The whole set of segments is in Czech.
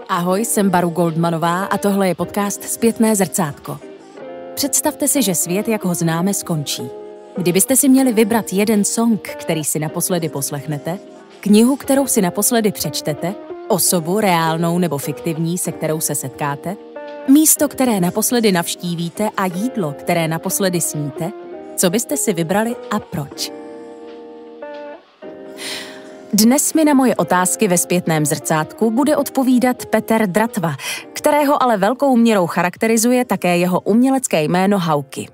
Ahoj, jsem Baru Goldmanová a tohle je podcast Zpětné zrcátko. Představte si, že svět, jak ho známe, skončí. Kdybyste si měli vybrat jeden song, který si naposledy poslechnete, knihu, kterou si naposledy přečtete, osobu, reálnou nebo fiktivní, se kterou se setkáte, místo, které naposledy navštívíte a jídlo, které naposledy sníte, co byste si vybrali a proč? Dnes mi na moje otázky ve Zpětném zrcátku bude odpovídat Peter Dratva, kterého ale velkou měrou charakterizuje také jeho umělecké jméno Hauky.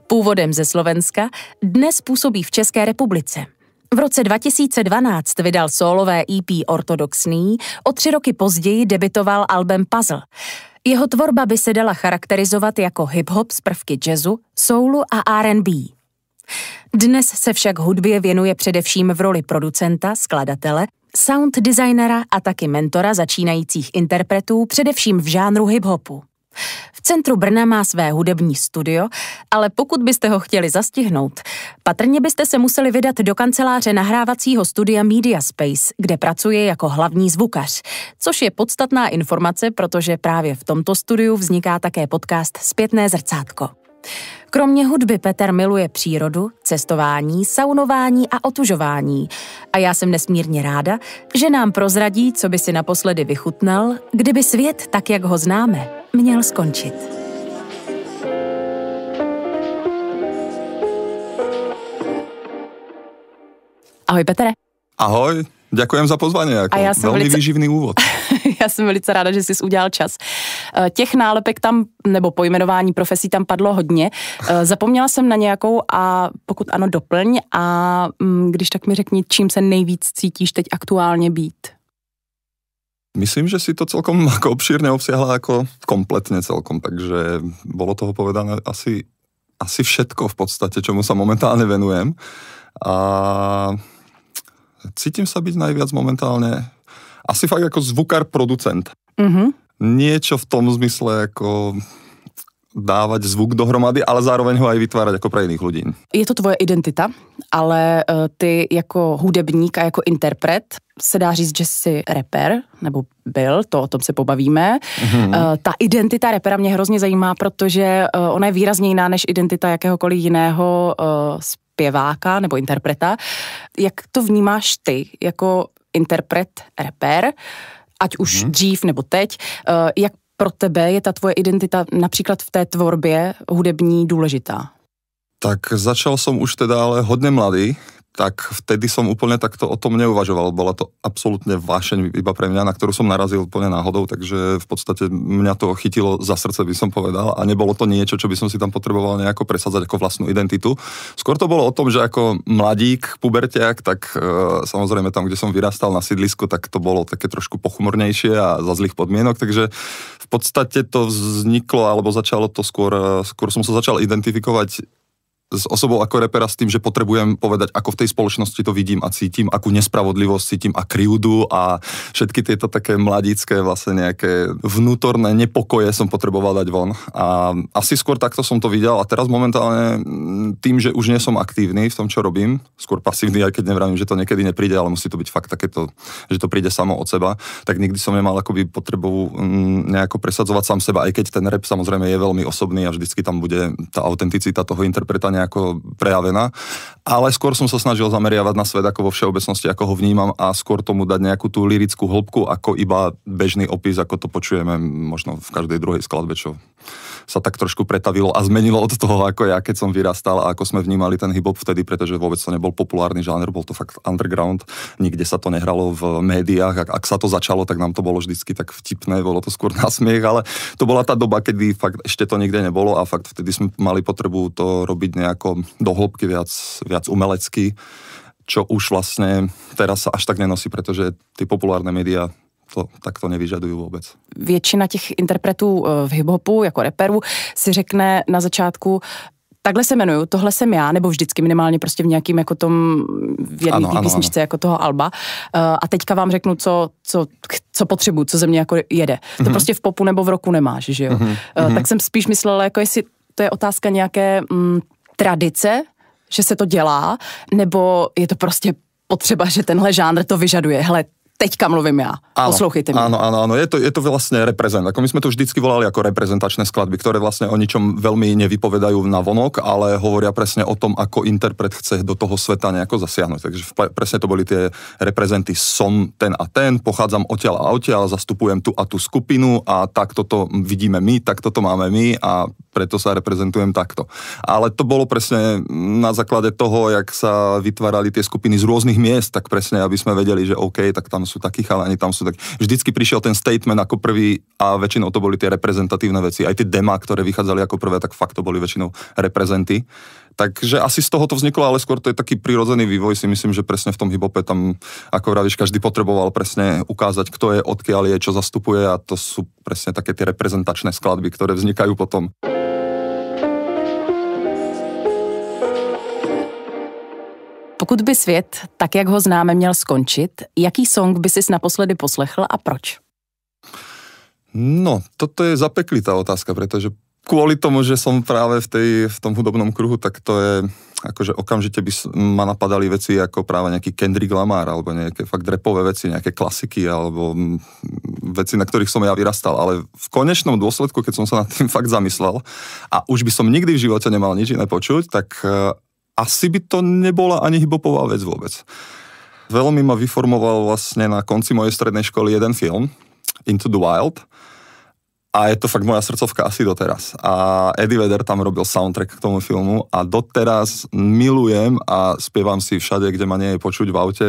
Původem ze Slovenska, dnes působí v České republice. V roce 2012 vydal sólové EP Ortodoxní, o 3 roky později debutoval albem Puzzle. Jeho tvorba by se dala charakterizovat jako hip-hop z prvky jazzu, soulu a R&B. Dnes se však hudbě věnuje především v roli producenta, skladatele, sound designera a taky mentora začínajících interpretů, především v žánru hip-hopu. V centru Brna má své hudební studio, ale pokud byste ho chtěli zastihnout, patrně byste se museli vydat do kanceláře nahrávacího studia Media Space, kde pracuje jako hlavní zvukař, což je podstatná informace, protože právě v tomto studiu vzniká také podcast Zpětné zrcátko. Kromě hudby Peter miluje přírodu, cestování, saunování a otužování. A já jsem nesmírně ráda, že nám prozradí, co by si naposledy vychutnal, kdyby svět, tak jak ho známe, měl skončit. Ahoj Petere. Ahoj, ďakujem za pozvanie, velmi výživný úvod. Já jsem velice ráda, že jsi udělal čas. Těch nálepek tam, nebo pojmenování profesí tam padlo hodně. Zapomněla jsem na nějakou a pokud ano, doplň a když tak mi řekni, čím se nejvíc cítíš teď aktuálně být. Myslím, že si to celkom ako obšírne obsiahla ako kompletne celkom, takže bolo toho povedané asi všetko v podstate, čomu sa momentálne venujem. A cítim sa byť najviac momentálne asi fakt ako zvukár, producent. Mm-hmm. Niečo v tom zmysle ako dávať zvuk dohromady, ale zároveň ho aj vytvárať ako pre iných ľudí. Je to tvoje identita, ale ty jako hudebník a jako interpret se dá říct, že jsi rapper, nebo byl, to o tom se pobavíme. Mm-hmm. Ta identita rapera mě hrozně zajímá, protože ona je výrazně jiná než identita jakéhokoliv jiného zpěváka nebo interpreta. Jak to vnímáš ty jako interpret, rapper, ať už dřív nebo teď, jak pro tebe je ta tvoje identita například v té tvorbě hudební důležitá? Tak začal som už teda ale hodne mladý, tak vtedy som úplne takto o tom neuvažoval. Bola to absolútne vášeň iba pre mňa, na ktorú som narazil úplne náhodou, takže v podstate mňa to chytilo za srdce, by som povedal, a nebolo to niečo, čo by som si tam potreboval nejako presadzať ako vlastnú identitu. Skôr to bolo o tom, že ako mladík, puberťák, tak samozrejme tam, kde som vyrastal na sídlisku, tak to bolo také trošku pochmurnejšie a za zlých podmienok, takže v podstate to vzniklo, alebo začalo to skôr som sa začal identifikovať s osobou ako repera s tým, že potrebujem povedať, ako v tej spoločnosti to vidím a cítim, akú nespravodlivosť cítim a krivdu a všetky tieto také mladícké vlastne nejaké vnútorné nepokoje som potreboval dať von. A asi skôr takto som to videl a teraz momentálne tým, že už nie som aktívny v tom, čo robím, skôr pasívny, aj keď nevravím, že to niekedy nepríde, ale musí to byť fakt takéto, že to príde samo od seba, tak nikdy som nemal akoby potrebu nejako presadzovať sám seba, aj keď ten rap samozrejme je veľmi osobný a vždycky tam bude tá autenticita toho interpreta ako prejavená, ale skôr som sa snažil zameriavať na svet ako vo všeobecnosti, ako ho vnímam a skôr tomu dať nejakú tú lirickú hĺbku ako iba bežný opis, ako to počujeme možno v každej druhej skladbe, čo sa tak trošku pretavilo a zmenilo od toho, ako ja, keď som vyrastal a ako sme vnímali ten hip-hop vtedy, pretože vôbec to nebol populárny žáner, bol to fakt underground, nikde sa to nehralo v médiách, ak sa to začalo, tak nám to bolo vždycky tak vtipné, bolo to skôr na smiech, ale to bola tá doba, kedy fakt ešte to nikde nebolo a fakt vtedy sme mali potrebu to robiť nejako do hĺbky, viac umelecky, čo už vlastne teraz sa až tak nenosí, pretože tie populárne médiá to takto nevyžadují vůbec. Většina těch interpretů v hip-hopu, jako rapperů, si řekne na začátku, takhle se jmenuju, tohle jsem já, nebo vždycky minimálně prostě v nějakým jako tom, v jedné písničce jako toho alba. A teďka vám řeknu, co potřebuju, co ze mě jako jede. To prostě v popu nebo v roku nemáš, že jo? Tak jsem spíš myslela, jako jestli to je otázka nějaké tradice, že se to dělá, nebo je to prostě potřeba, že tenhle žánr to vyžaduje. Hele, teďka mluvím já. Poslouchejte mě. Áno, je to vlastne reprezent. Ako my sme to vždycky volali ako reprezentačné skladby, ktoré vlastne o ničom veľmi nevypovedajú na vonok, ale hovoria presne o tom, ako interpret chce do toho sveta nejako zasiahnuť. Takže presne to boli tie reprezenty. Som ten a ten, pochádzam odtiaľ a odtiaľ, zastupujem tu a tú skupinu a takto to vidíme my, takto to máme my a preto sa reprezentujem takto. Ale to bolo presne na základe toho, jak sa vytvárali tie skupiny z rôznych miest, tak presne, aby sme vedeli, že OK, tak tam sú takí chalani, tam sú takí. Vždycky prišiel ten statement ako prvý a väčšinou to boli tie reprezentatívne veci. Aj tie demá, ktoré vychádzali ako prvé, tak fakt to boli väčšinou reprezenty. Takže asi z toho to vzniklo, ale skôr to je taký prirodzený vývoj, si myslím, že presne v tom hip-hope tam, ako vravíš, každý potreboval presne ukázať, kto je, odkiaľ je, čo zastupuje a to sú presne také tie reprezentačné skladby, ktoré vznikajú potom. Pokud by svět, tak jak ho známe, měl skončit, jaký song by sis naposledy poslechl a proč? No, toto je zapeklitá otázka, pretože kvôli tomu, že som práve v tom hudobnom kruhu, tak to je, akože okamžite by ma napadali veci ako práve nejaký Kendrick Lamar, alebo nejaké fakt rapové veci, nejaké klasiky, alebo veci, na ktorých som ja vyrastal. Ale v konečnom dôsledku, keď som sa nad tým fakt zamyslel a už by som nikdy v živote nemal nič iné počuť, tak asi by to nebola ani hip-hopová vec vôbec. Veľmi ma vyformoval vlastne na konci mojej strednej školy jeden film, Into the Wild, a je to fakt moja srdcovka asi doteraz. A Eddie Vedder tam robil soundtrack k tomu filmu a doteraz milujem a spievam si všade, kde ma nie je počuť v aute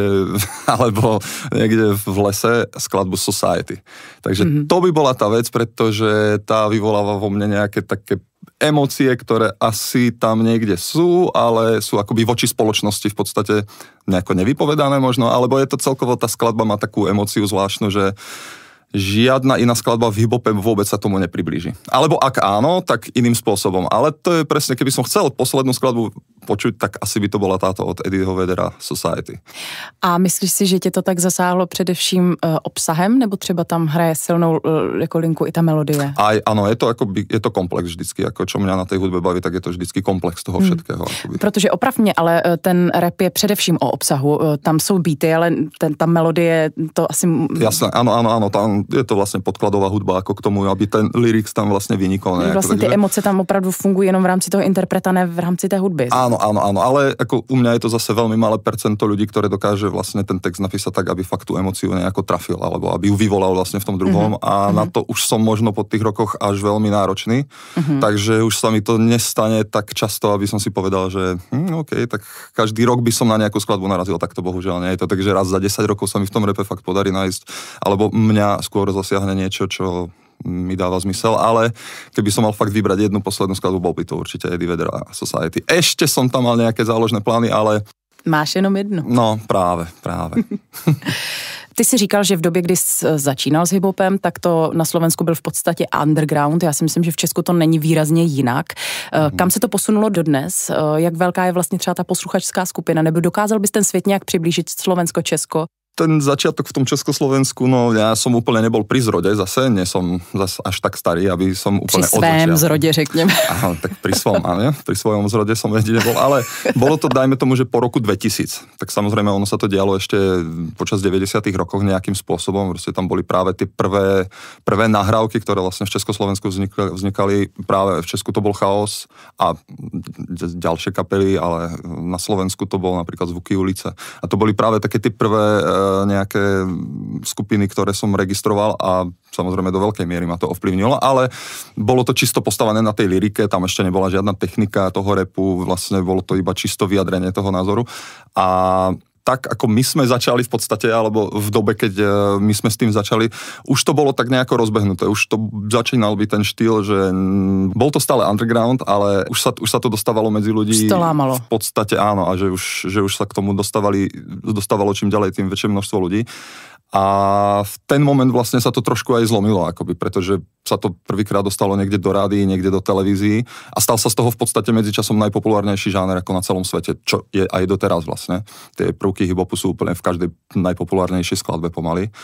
alebo niekde v lese skladbu Society. Takže to by bola tá vec, pretože tá vyvoláva vo mne nejaké také emócie, ktoré asi tam niekde sú, ale sú akoby voči spoločnosti v podstate nejako nevypovedané možno, alebo je to celkovo, tá skladba má takú emóciu zvláštnu, že žiadna iná skladba v hip-hope vôbec sa tomu nepriblíži. Alebo ak áno, tak iným spôsobom. Ale to je presne, keby som chcel poslednú skladbu počuť, tak asi by to bola táto od Eddieho Veddera Society. A myslíš si, že tě to tak zasáhlo především obsahem, nebo třeba tam hraje silnou jako linku i ta melodie? Aj, áno, je to komplex vždycky, ako čo mňa na tej hudbe baví, tak je to vždycky komplex toho všetkého. Protože oprav mě, ale ten rap je především o obsahu. Tam jsou beaty, ale ta melodie, to asi... Jasné, áno, tam je to vlastne podkladová hudba ako k tomu, aby ten lyrics tam vlastne vynikol. Vlastne tie emoce tam opravdu fungují jenom v rámci toho interpreta, ne v rámci té hudby. Áno, ale ako u mňa je to zase veľmi malé percento ľudí, ktoré dokáže vlastne ten text napísať tak, aby fakt tú emóciu nejako trafil, alebo aby ju vyvolal vlastne v tom druhom a na to už som možno po tých rokoch až veľmi náročný, takže už sa mi to nestane tak často, aby som si povedal, že OK, tak každý rok by som na nejakú skladbu narazil, tak to bohužiaľ nie je to, takže raz za 10 rokov sa mi v tom rape fakt podarí nájsť, alebo mňa skôr zasiahne niečo, čo mi dáva zmysel, ale keby som mal fakt vybrať jednu poslednú skladbu, bol by to určite Eddie Vedder a Society. Ešte som tam mal nejaké záložné plány, ale... Máš jenom jednu. No, právě. Ty jsi říkal, že v době, kdy jsi začínal s hiphopem, tak to na Slovensku byl v podstatě underground. Já si myslím, že v Česku to není výrazně jinak. Kam se to posunulo dodnes? Jak velká je vlastně třeba ta posluchačská skupina? Nebo dokázal bys ten svět nějak přiblížit Slovensko-Česko? Ten začiatok v tom Československu, no ja som úplne nebol pri zrode zase, nie som zase až tak starý, aby som úplne odzačial. Pri svém zrode, řekněme. Aha, tak pri svojom zrode som vedieť nebol, ale bolo to, dajme tomu, že po roku 2000. Tak samozrejme, ono sa to dialo ešte počas 90. rokov nejakým spôsobom, proste tam boli práve tie prvé nahrávky, ktoré vlastne v Československu vznikali, práve v Česku to bol Chaos a ďalšie kapely, ale na Slovensku to bol napríklad Zvuky ulice. A to boli práve také tie prvé nejaké skupiny, ktoré som registroval a samozrejme do veľkej miery ma to ovplyvnilo, ale bolo to čisto postavené na tej lyrike, tam ešte nebola žiadna technika toho rapu, vlastne bolo to iba čisto vyjadrenie toho názoru a tak, ako my sme začali v podstate, alebo v dobe, keď my sme s tým začali, už to bolo tak nejako rozbehnuté, už to začínal byť ten štýl, že bol to stále underground, ale už sa to dostávalo medzi ľudí. V podstate áno, a že už sa k tomu dostávalo čím ďalej, tým väčšie množstvo ľudí. A v ten moment vlastne sa to trošku aj zlomilo, akoby, pretože sa to prvýkrát dostalo niekde do rádií, niekde do televízií a stal sa z toho v podstate medzičasom najpopulárnejší žáner ako na celom svete, čo je aj doteraz vlastne. Tie prvky hip-hopu sú úplne v každej najpopulárnejšej skladbe pomaly.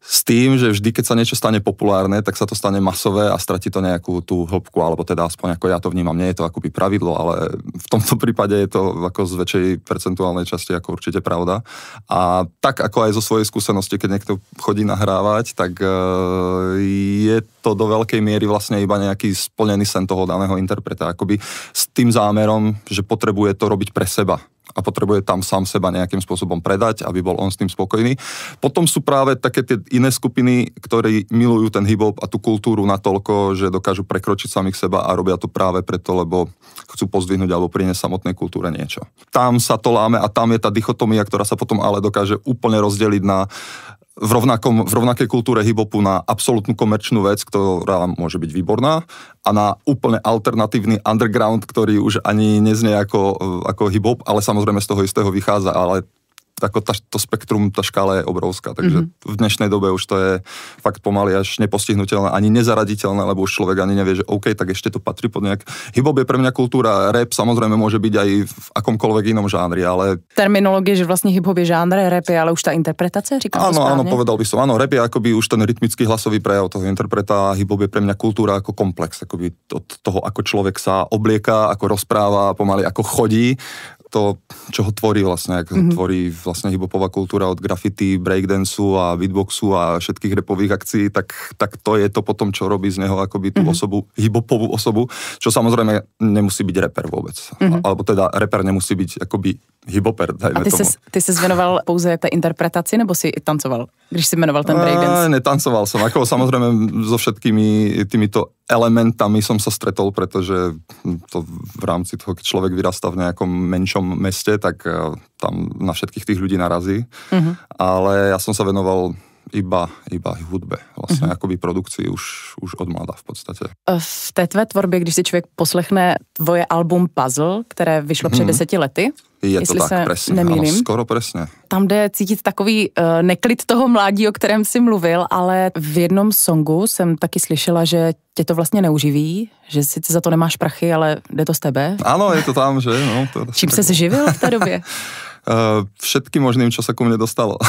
S tým, že vždy, keď sa niečo stane populárne, tak sa to stane masové a stratí to nejakú tú hĺbku, alebo teda aspoň ako ja to vnímam. Nie je to akoby pravidlo, ale v tomto prípade je to ako z väčšej percentuálnej časti ako určite pravda. A tak ako aj zo svojej skúsenosti, keď niekto chodí nahrávať, tak je to do veľkej miery vlastne iba nejaký splnený sen toho daného interpreta. Akoby s tým zámerom, že potrebuje to robiť pre seba. A potrebuje tam sám seba nejakým spôsobom predať, aby bol on s tým spokojný. Potom sú práve také tie iné skupiny, ktorí milujú ten hip-hop a tú kultúru natoľko, že dokážu prekročiť samých seba a robia to práve preto, lebo chcú pozdvihnúť alebo priniesť samotnej kultúre niečo. Tam sa to láme a tam je tá dichotomia, ktorá sa potom ale dokáže úplne rozdeliť na v rovnakej kultúre hip-hopu na absolútnu komerčnú vec, ktorá môže byť výborná, a na úplne alternatívny underground, ktorý už ani neznie ako hip-hop, ale samozrejme z toho istého vychádza, ale to spektrum, tá škála je obrovská, takže v dnešnej dobe už to je fakt pomaly až nepostihnuteľné, ani nezaraditeľné, lebo už človek ani nevie, že OK, tak ešte to patrí pod nejak. Hip-hop je pre mňa kultúra, rap samozrejme môže byť aj v akomkoľvek inom žánri, ale... Terminológie, že vlastne hip-hop je žánr, rap je ale už tá interpretace, říkám to správne? Áno, povedal by som, áno, rap je akoby už ten rytmický hlasový prejav toho interpreta, hip-hop je pre mňa kultúra ako komplex, akoby od toho, ako človek sa oblieka, ako rozpráva, pomaly ako chodí, to, čo ho tvorí vlastne, ako tvorí vlastne hip-hopová kultúra od graffiti, breakdanceu a beatboxu a všetkých rapových akcií, tak to je to potom, čo robí z neho akoby tú osobu, hip-hopovú osobu, čo samozrejme nemusí byť rapper vôbec. Alebo teda rapper nemusí byť akoby hip-hopper, dajme tomu. A ty ses věnoval pouze té interpretaci, nebo si i tancoval, když si jmenoval ten breakdance? Netancoval som, ako samozrejme so všetkými týmito elementami som sa stretol, pretože to v rámci toho, keď človek vyrastá v nejakom menšom meste, tak tam na všetkých tých ľudí narazí. Ale ja som sa venoval iba hudbe, vlastně jakoby produkci už od mladá v podstatě. V té tvé tvorbě, když si člověk poslechne tvoje album Puzzle, které vyšlo před 10 lety, je to tak, presne, áno, skoro presne. Tam jde cítit takový neklid toho mládí, o kterém si mluvil, ale v jednom songu jsem taky slyšela, že tě to vlastně neuživí, že sice za to nemáš prachy, ale jde to z tebe. Áno, je to tam, že? No, čím se živil v té době? Všetkým možným, čo sa ku mne dostalo.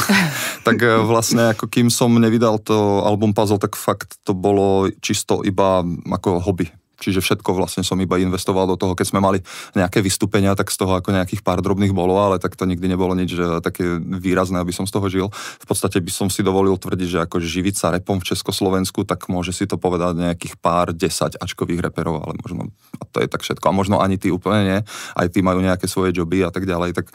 Tak vlastne, ako kým som nevydal to album Puzzle, tak fakt to bolo čisto iba ako hobby. Čiže všetko vlastne som iba investoval do toho, keď sme mali nejaké vystúpenia, tak z toho ako nejakých pár drobných bolo, ale tak to nikdy nebolo nič také výrazné, aby som z toho žil. V podstate by som si dovolil tvrdiť, že ako živiť sa rapom v Československu, tak môže si to povedať nejakých pár 10 ačkových reperov, ale možno, a to je tak všetko. A možno ani tí úplne nie, aj tí majú nejaké svoje joby a tak ďalej, tak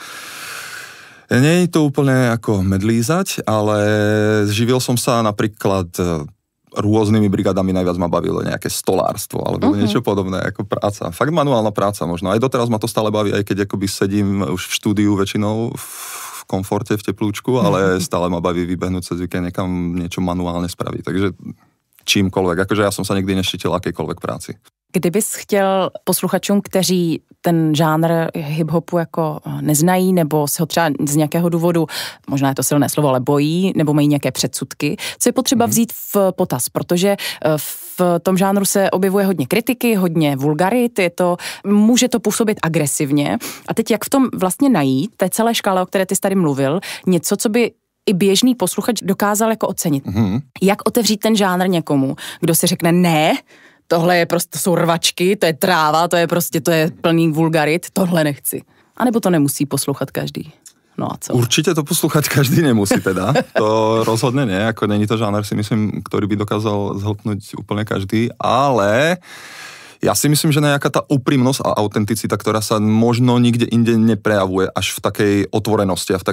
nie je to úplne ako medlízať, ale živil som sa napríklad rôznymi brigadami, najviac ma bavilo nejaké stolárstvo alebo niečo podobné ako práca. Fakt manuálna práca možno. Aj doteraz ma to stále baví, aj keď akoby sedím už v štúdiu väčšinou v komforte, v teplúčku, ale stále ma baví vybehnúť cez víkend niekam niečo manuálne spraviť. Takže čímkoľvek. Akože ja som sa nikdy neštítil akejkoľvek práci. Kdybys chtěl posluchačům, kteří ten žánr hip-hopu jako neznají, nebo se ho třeba z nějakého důvodu, možná je to silné slovo, ale bojí, nebo mají nějaké předsudky, co je potřeba vzít v potaz, protože v tom žánru se objevuje hodně kritiky, hodně vulgarit, může to působit agresivně. A teď jak v tom vlastně najít, té celé škále, o které ty jsi tady mluvil, něco, co by i běžný posluchač dokázal jako ocenit. Jak otevřít ten žánr někomu, kdo si řekne ne, tohle je prostě, to jsou rvačky, to je tráva, to je plný vulgarit, tohle nechci. A nebo to nemusí poslouchat každý. No a co? Určite to poslúchať každý nemusí teda. To rozhodne nie, ako není to žáner, si myslím, ktorý by dokázal zhltnúť úplne každý, ale ja si myslím, že nejaká tá úprimnosť a autenticita, ktorá sa možno nikde inde neprejavuje až v takej otvorenosti a v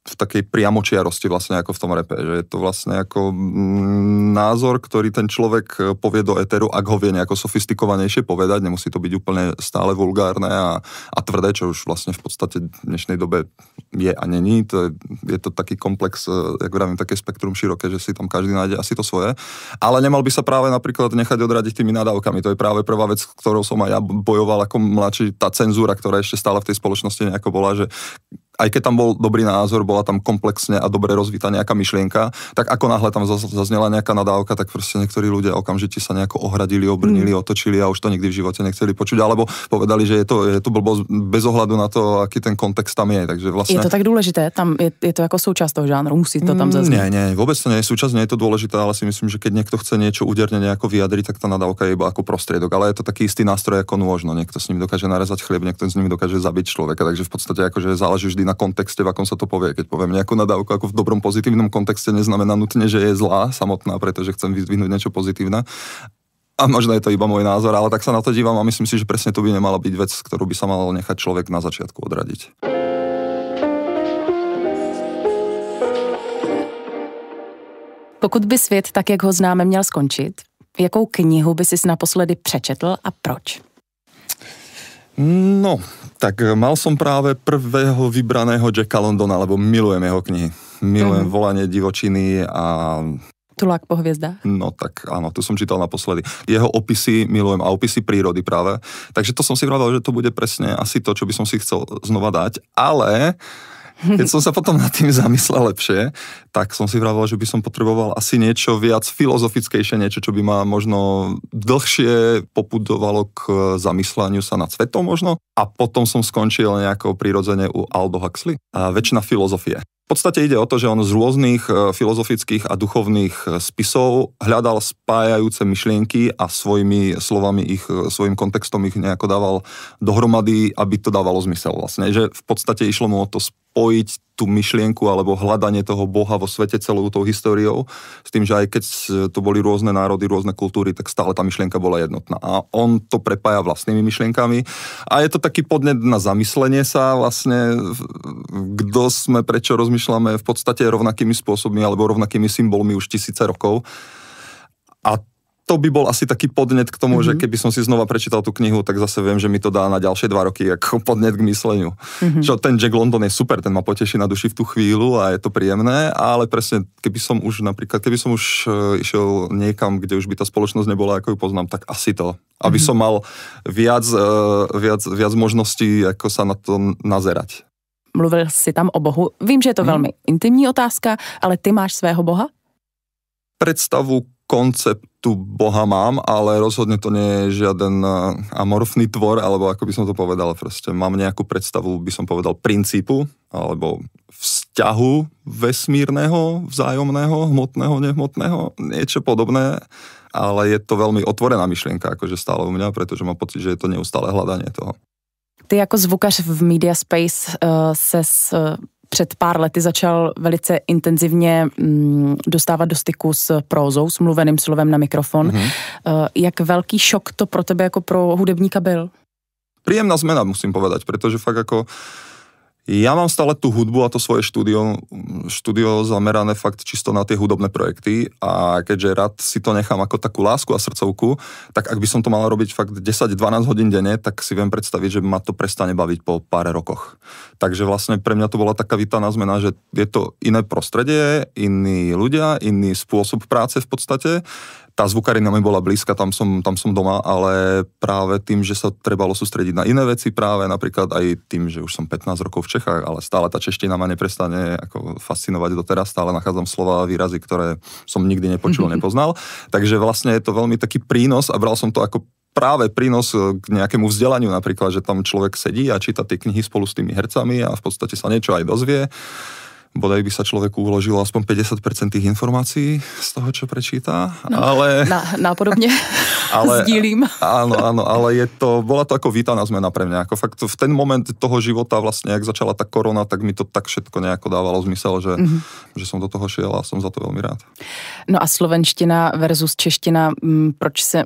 takej priamočiarosti vlastne ako v tom repe, že je to vlastne ako názor, ktorý ten človek povie do éteru, ak ho vie nejako sofistikovanejšie povedať, nemusí to byť úplne stále vulgárne a tvrdé, čo už vlastne v podstate v dnešnej dobe je a není, je to taký komplex, jak vravím, také spektrum široké, že si tam každý nájde asi to svoje, ale nemal by sa práve napríklad nechať odradiť tými nadávkami, to je práve prvá vec, ktorou som aj ja bojoval ako mladší, tá cenzúra, ktorá ešte stále v tej spoločnosti nejako bola, že aj keď tam bol dobrý názor, bola tam komplexne a dobre rozvitá nejaká myšlienka, tak ako náhle tam zaznela nejaká nadávka, tak proste niektorí ľudia okamžite sa nejako ohradili, obrnili, otočili a už to nikdy v živote nechceli počuť, alebo povedali, že je to blbosť bez ohľadu na to, aký ten kontext tam je. Takže vlastne... Je to tak důležité? Tam je to jako součást toho žánru? Musí to tam zaznít? Nie, vôbec to nie je súčasť, nie je to dôležité, ale si myslím, že keď niekto chce niečo úderne nejako vyjadriť, tak tá nadávka je iba ako prostriedok, ale je to taký istý nástroj ako nôž, no niekto s ním dokáže narezať chlieb, niekto s ním dokáže zabiť človeka, takže v podstate akože záleží vždy na kontexte, v akom sa to povie. Keď poviem nejakú nadávku ako v dobrom pozitívnom kontexte, neznamená nutne, že je zlá samotná, pretože chcem vyzdvihnúť niečo pozitívne. A možno je to iba môj názor, ale tak sa na to dívam a myslím si, že presne to by nemala byť vec, ktorú by sa mal nechať človek na začiatku odradiť. Pokud by svět, tak jak ho známe, měl skončit, jakou knihu by si naposledy přečetl a proč? No, tak mal som práve prvého vybraného Jacka Londona, lebo milujem jeho knihy. Milujem Volanie divočiny a... Tulák po hviezdách? No tak áno, tu som čítal naposledy. Jeho opisy milujem a opisy prírody práve. Takže to som si vravel, že to bude presne asi to, čo by som si chcel znova dať. Ale keď som sa potom nad tým zamyslel lepšie, tak som si vravel, že by som potreboval asi niečo viac filozofickejšie, niečo, čo by ma možno dlhšie popudovalo k zamyslaniu sa nad svetom možno. A potom som skončil nejako prirodzene u Aldo Huxley. A Večná filozofie. V podstate ide o to, že on z rôznych filozofických a duchovných spisov hľadal spájajúce myšlienky a svojimi slovami svojim kontextom ich nejako dával dohromady, aby to dávalo zmysel vlastne. Že v podstate išlo mu o to spojiť tú myšlienku alebo hľadanie toho Boha vo svete celou tou históriou, s tým, že aj keď to boli rôzne národy, rôzne kultúry, tak stále tá myšlienka bola jednotná. A on to prepája vlastnými myšlienkami a je to taký podnet na zamyslenie sa vlastne, kto sme, prečo rozmýšľame v podstate rovnakými spôsobmi alebo rovnakými symbolmi už tisíce rokov. A to by bol asi taký podnet k tomu, že keby som si znova prečítal tú knihu, tak zase viem, že mi to dá na ďalšie 2 roky ako podnet k mysleniu. Čo ten Jack London je super, ten ma poteší na duši v tú chvíľu a je to príjemné, ale presne keby som už išiel niekam, kde už by tá spoločnosť nebola, ako ju poznám, tak asi to. Aby som mal viac možností, ako sa na to nazerať. Mluvil si tam o Bohu. Vím, že je to velmi intimní otázka, ale ty máš svého Boha? Predstavu konceptu Boha mám, ale rozhodne to nie je žiaden amorfný tvor, alebo ako by som to povedal, proste mám nejakú predstavu, by som povedal, princípu, alebo vzťahu vesmírneho, vzájomného, hmotného, nehmotného, niečo podobné, ale je to veľmi otvorená myšlienka, akože stále u mňa, pretože mám pocit, že je to neustále hľadanie toho. Ty jako zvukař v Mediaspace ses před pár lety začal velice intenzivně dostávat do styku s prózou, s mluveným slovem na mikrofon. Jak velký šok to pro tebe jako pro hudebníka byl? Príjemná zmena, musím povedať, pretože fakt ako ja mám stále tú hudbu a to svoje štúdio zamerané fakt čisto na tie hudobné projekty a keďže rád si to nechám ako takú lásku a srdcovku, tak ak by som to mal robiť fakt 10-12 hodín denne, tak si viem predstaviť, že ma to prestane baviť po pár rokoch. Takže vlastne pre mňa to bola taká vítaná zmena, že je to iné prostredie, iní ľudia, iný spôsob práce v podstate. Tá zvukarina mi bola blízka, tam som doma, ale práve tým, že sa trebalo sústrediť na iné veci, práve napríklad aj tým, že už som 15 rokov v Čechách, ale stále tá čeština ma neprestane ako fascinovať doteraz, stále nachádzam slova a výrazy, ktoré som nikdy nepočul, nepoznal. Takže vlastne je to veľmi taký prínos a bral som to ako práve prínos k nejakému vzdelaniu, napríklad, že tam človek sedí a číta tie knihy spolu s tými hercami a v podstate sa niečo aj dozvie. Bodaj by sa človeku uložilo aspoň 50% tých informácií z toho, čo prečíta, no, ale... Nápodobne sdílím. Áno, ale bola to ako vítaná zmena pre mňa. Ako fakt v ten moment toho života vlastne, jak začala tá korona, tak mi to tak všetko nejako dávalo zmysel, že som do toho šiel a som za to veľmi rád. No a slovenština versus čeština, proč se,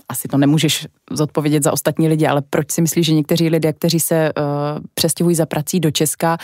asi to nemůžeš zodpovědět za ostatní lidi, ale proč si myslíš, že někteří lidé, kteří se přestěhují za prací do Česka,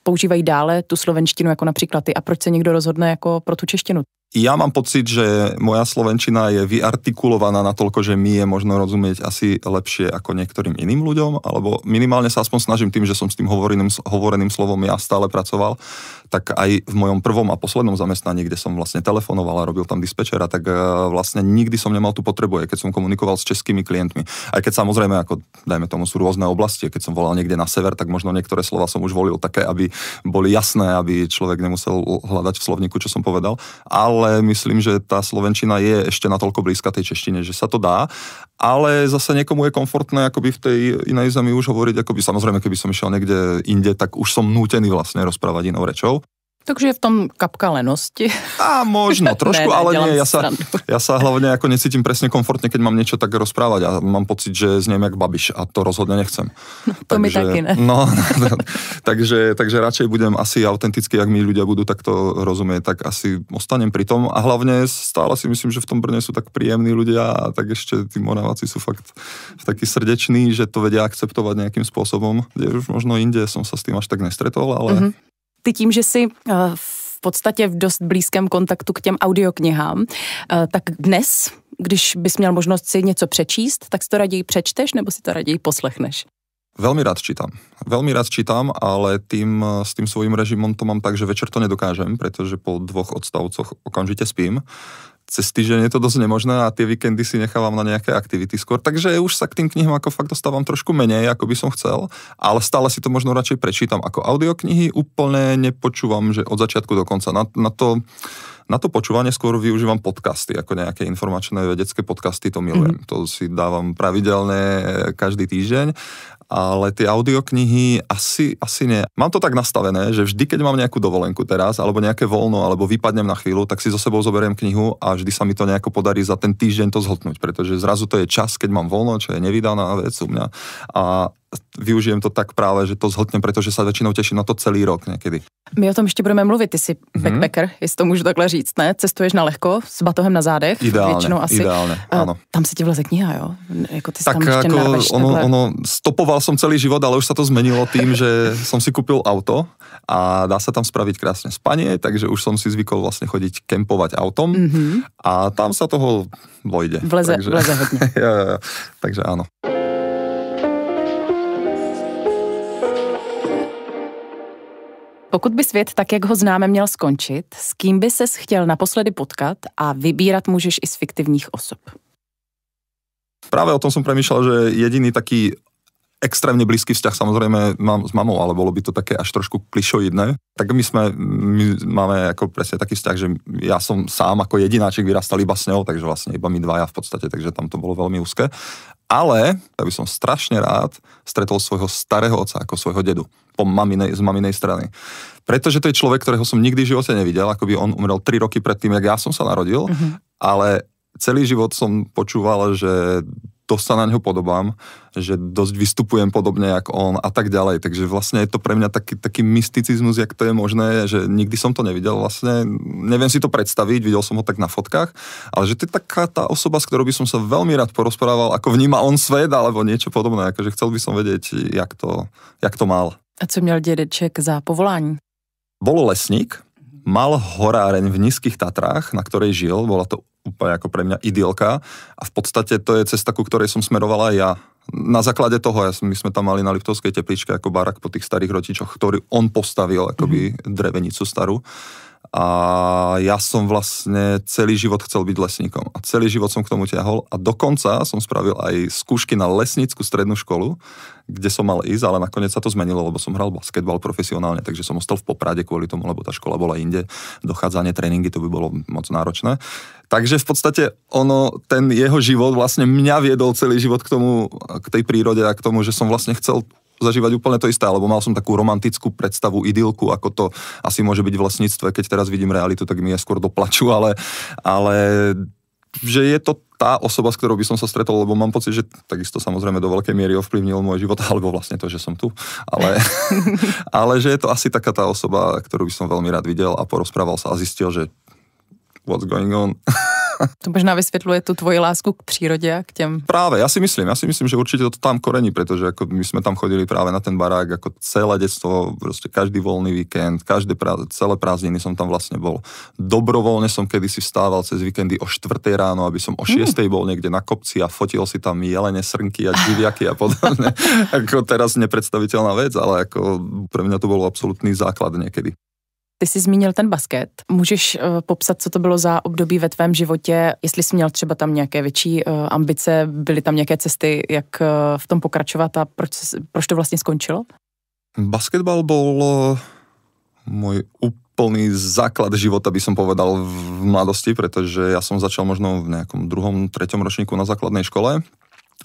používají dále tu slovenštinu jako například ty a proč se někdo rozhodne jako pro tu češtinu? Ja mám pocit, že moja slovenčina je vyartikulovaná natoľko, že mi je možno rozumieť asi lepšie ako niektorým iným ľuďom, alebo minimálne sa aspoň snažím tým, že som s tým hovoreným slovom ja stále pracoval, tak aj v mojom prvom a poslednom zamestnaní, kde som vlastne telefonoval a robil tam dispečera, tak vlastne nikdy som nemal tú potrebu, aj keď som komunikoval s českými klientmi. Aj keď samozrejme, ako dajme tomu, sú rôzne oblasti, keď som volal niekde na sever, tak možno niektoré slova som už volil také, aby boli jasné, aby človek nemusel hľadať v slovníku, čo som povedal. Ale myslím, že tá slovenčina je ešte natoľko blízka tej češtine, že sa to dá, ale zase niekomu je komfortné akoby v tej inej zemi už hovoriť, akoby samozrejme, keby som išiel niekde inde, tak už som nútený vlastne rozprávať inou rečou. Takže je v tom kapka lenosti. A možno trošku, ale nie, ja sa hlavne ako necítim presne komfortne, keď mám niečo tak rozprávať a mám pocit, že zniem jak Babiš a to rozhodne nechcem. No, to mi taky ne. No, takže radšej budem asi autentický, ak mi ľudia budú takto rozumieť, tak asi ostanem pri tom a hlavne stále si myslím, že v tom Brne sú tak príjemní ľudia a tak ešte tí Moraváci sú fakt takí srdeční, že to vedia akceptovať nejakým spôsobom, kde už možno inde som sa s tým až tak nestretol, ale... Ty tím, že jsi v podstatě v dost blízkém kontaktu k těm audioknihám, tak dnes, když bys měl možnost si něco přečíst, tak si to raději přečteš, nebo si to raději poslechneš? Veľmi rád čítam, ale s tým svojím režimom to mám tak, že večer to nedokážem, pretože po 2 odstavcoch okamžite spím. Cez týždeň je to dosť nemožné a tie víkendy si nechávam na nejaké aktivity skôr, takže už sa k tým knihám ako fakt dostávam trošku menej, ako by som chcel, ale stále si to možno radšej prečítam. Ako audioknihy úplne nepočúvam, že od začiatku do konca. Na to počúvanie skôr využívam podcasty, ako nejaké informačné vedecké podcasty, to milujem. To si dávam pravidelne každý týždeň, ale tie audioknihy asi nie. Mám to tak nastavené, že vždy, keď mám nejakú dovolenku teraz, alebo nejaké voľno, alebo vypadnem na chvíľu, tak si so sebou zoberiem knihu a vždy sa mi to nejako podarí za ten týždeň to zhltnúť, pretože zrazu to je čas, keď mám voľno, čo je nevydaná vec u mňa a využijem to tak práve, že to zhltnem, pretože sa väčšinou teším na to celý rok niekedy. My o tom ještě budeme mluvit, ty jsi backpacker, jestli to můžu takhle říct, ne? Cestuješ na lehko, s batohem na zádech, většinou asi. Ideálne, áno. Tam se ti vleze kniha, jo? Jako ty tak tam ještě narveš ono, stopoval som celý život, ale už sa to zmenilo tým, že som si kúpil auto a dá sa tam spraviť krásne spanie, takže už som si zvykol vlastne chodiť kempovať autom a tam sa toho vojde. Vleze hodně. ja, takže áno. Pokud by svět, tak jak ho známe, měl skončit, s kým by ses chtěl naposledy potkat a vybírat můžeš i z fiktivních osob? Práve o tom som premýšľal, že jediný taký extrémne blízky vzťah samozrejme mám s mamou, ale bolo by to také až trošku klišoidné. Tak my máme ako presne taký vzťah, že ja som sám ako jedináček vyrastal iba s ňou, takže vlastne iba my dvaja v podstate, takže tam to bolo veľmi úzke. Ale ja by som strašne rád stretol svojho starého otca ako svojho dedu z maminej strany. Pretože to je človek, ktorého som nikdy v živote nevidel, akoby on umrel 3 roky predtým, jak ja som sa narodil, ale celý život som počúval, že dosť sa na ňo podobám, že dosť vystupujem podobne jak on a tak ďalej. Takže vlastne je to pre mňa taký mysticizmus, jak to je možné, že nikdy som to nevidel vlastne. Neviem si to predstaviť, videl som ho tak na fotkách, ale že to je taká tá osoba, s ktorou by som sa veľmi rád porozprával, ako vníma on svet, alebo niečo podobné. Akože chcel by som vedieť, jak to mal. A co měl dědeček za povolání? Bol lesník, mal horáreň v Nízkych Tatrách, na ktorej žil, bola to úplne ako pre mňa idylka a v podstate to je cesta, ku ktorej som smerovala aj ja. Na základe toho, my sme tam mali na Liptovskej tepličke ako barak po tých starých rodičoch, ktorý on postavil, akoby drevenicu starú. A ja som vlastne celý život chcel byť lesníkom a celý život som k tomu ťahol a dokonca som spravil aj skúšky na lesnícku strednú školu, kde som mal ísť, ale nakoniec sa to zmenilo, lebo som hral basketbal profesionálne, takže som ostal v Poprade kvôli tomu, lebo tá škola bola inde, dochádzanie, tréningy, to by bolo moc náročné. Takže v podstate ten jeho život vlastne mňa viedol celý život k tej prírode a k tomu, že som vlastne chcel zažívať úplne to isté, alebo mal som takú romantickú predstavu, idylku, ako to asi môže byť v lesníctve, keď teraz vidím realitu, tak mi je skôr doplaču, ale že je to tá osoba, s ktorou by som sa stretol, lebo mám pocit, že takisto samozrejme do veľkej miery ovplyvnil môj život, alebo vlastne to, že som tu, ale že je to asi taká tá osoba, ktorú by som veľmi rád videl a porozprával sa a zistil, že what's going on. To možná vysvětluje tu tvoji lásku k přírodě a k těm... Práve, ja si myslím, že určite to tam korení, pretože ako my sme tam chodili práve na ten barák, ako celé detstvo, proste každý voľný víkend, celé prázdniny som tam vlastne bol. Dobrovoľne som kedysi vstával cez víkendy o 4 ráno, aby som o 6 bol niekde na kopci a fotil si tam jelene, srnky a diviaky a podobne. Ako teraz nepredstaviteľná vec, ale ako pre mňa to bolo absolútny základ niekedy. Ty jsi zmínil ten basket. Můžeš popsat, co to bylo za období ve tvém životě, jestli jsi měl třeba tam nějaké větší ambice, byly tam nějaké cesty, jak v tom pokračovat a proč to vlastně skončilo? Basketbal bol môj úplný základ života, by som povedal, v mladosti, pretože ja som začal možno v nejakom 2., 3. ročníku na základnej škole.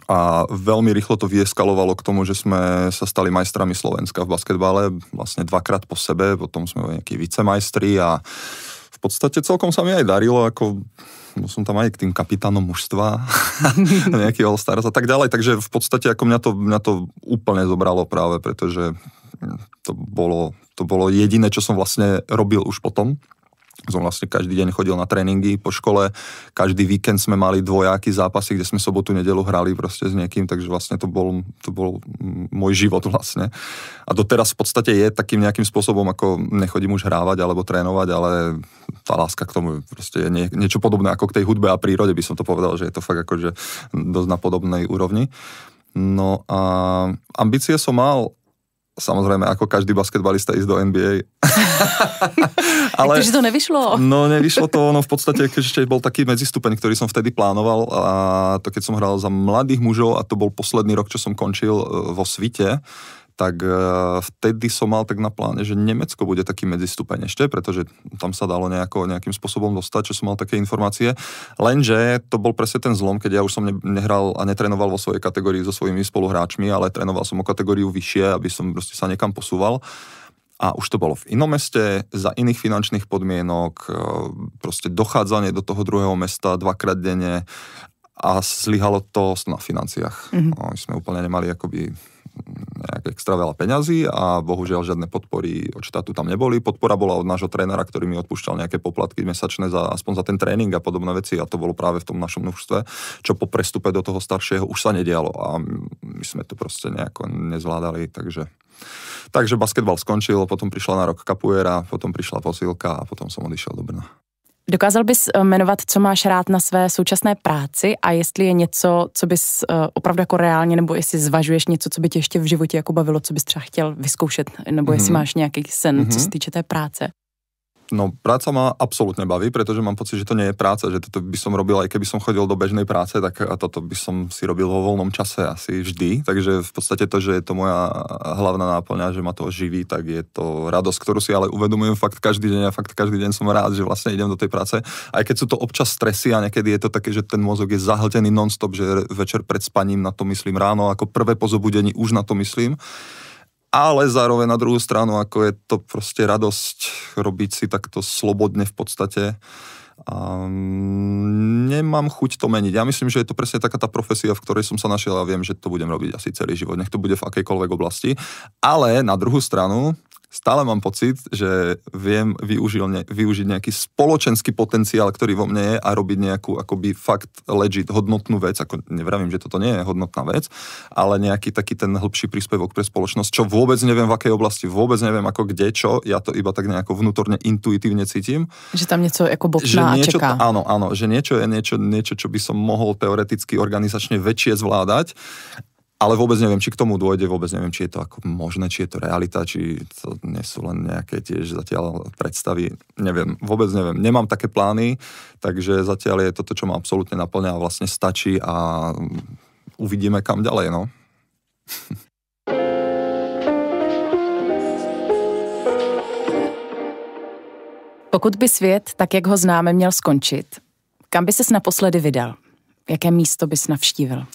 A veľmi rýchlo to vyeskalovalo k tomu, že sme sa stali majstrami Slovenska v basketbale, vlastne 2-krát po sebe, potom sme boli nejakí vicemajstri a v podstate celkom sa mi aj darilo, ako som tam aj k tým kapitánom mužstva, nejaký All-Stars a tak ďalej, takže v podstate ako mňa to úplne zobralo práve, pretože to bolo jediné, čo som vlastne robil už potom. Som vlastne každý deň chodil na tréningy po škole, každý víkend sme mali dvojáky zápasy, kde sme sobotu, nedeľu hrali proste s niekým, takže vlastne to bol môj život vlastne. A doteraz v podstate je takým nejakým spôsobom, ako nechodím už hrávať alebo trénovať, ale tá láska k tomu proste je niečo podobné ako k tej hudbe a prírode, by som to povedal, že je to fakt akože dosť na podobnej úrovni. No a ambície som mal, samozrejme, ako každý basketbalista ísť do NBA. Ale takže to nevyšlo? No nevyšlo to, v podstate, keď ešte bol taký medzistupeň, ktorý som vtedy plánoval a to keď som hral za mladých mužov a to bol posledný rok, čo som končil vo Svite, tak vtedy som mal tak na pláne, že Nemecko bude taký medzistupeň ešte, pretože tam sa dalo nejakým spôsobom dostať, čo som mal také informácie. Lenže to bol presne ten zlom, keď ja už som nehral a netrénoval vo svojej kategórii so svojimi spoluhráčmi, ale trénoval som o kategóriu vyššie, aby som proste sa niekam posúval. A už to bolo v inom meste, za iných finančných podmienok, proste dochádzanie do toho druhého mesta 2-krát denne a zlyhalo to na financiách. Mm-hmm. No, my sme úplne nemali akoby nejak extra veľa peňazí a bohužiaľ žiadne podpory od štátu tam neboli. Podpora bola od nášho trénera, ktorý mi odpúšťal nejaké poplatky mesačné aspoň za ten tréning a podobné veci a to bolo práve v tom našom mužstve, čo po prestupe do toho staršieho už sa nedialo a my sme to proste nejako nezvládali, takže basketbal skončil, potom prišla na rok kapuera, potom prišla posílka a potom som odišiel do Brna. Dokázal bys jmenovat, co máš rád na své současné práci a jestli je něco, co bys opravdu jako reálně, nebo jestli zvažuješ něco, co by tě ještě v životě jako bavilo, co bys třeba chtěl vyzkoušet, nebo jestli máš nějaký sen, co se týče té práce? No, práca ma absolútne baví, pretože mám pocit, že to nie je práca, že toto by som robil, aj keby som chodil do bežnej práce, tak toto by som si robil vo voľnom čase asi vždy, takže v podstate to, že je to moja hlavná náplňa, že ma to živí, tak je to radosť, ktorú si ale uvedomujem fakt každý deň a fakt každý deň som rád, že vlastne idem do tej práce, aj keď sú to občas stresy a niekedy je to také, že ten mozog je zahltený non-stop, že večer pred spaním na to myslím, ráno ako prvé po zobudení už na to myslím. Ale zároveň na druhú stranu, ako je to proste radosť robiť si takto slobodne v podstate. A nemám chuť to meniť. Ja myslím, že je to presne taká tá profesia, v ktorej som sa našiel a viem, že to budem robiť asi celý život. Nech to bude v akejkoľvek oblasti. Ale na druhú stranu stále mám pocit, že viem využiť nejaký spoločenský potenciál, ktorý vo mne je a robiť nejakú akoby fakt legit hodnotnú vec. Ako nevravím, že toto nie je hodnotná vec, ale nejaký taký ten hĺbší príspevok pre spoločnosť, čo vôbec neviem v akej oblasti, vôbec neviem ako kde, čo, ja to iba tak nejako vnútorne intuitívne cítim. Že tam niečo ako bobtná a čeká. Áno, že niečo je niečo, čo by som mohol teoreticky organizačne väčšie zvládať. Ale vôbec neviem, či k tomu dôjde, vôbec neviem, či je to ako možné, či je to realita, či to nie sú len nejaké tiež zatiaľ predstavy. Neviem, vôbec neviem. Nemám také plány, takže zatiaľ je toto, čo ma absolútne naplňa a vlastne stačí a uvidíme kam ďalej, no. Pokud by svět, tak jak ho známe, měl skončit, kam by ses naposledy vydal? Jaké místo bys navštívil?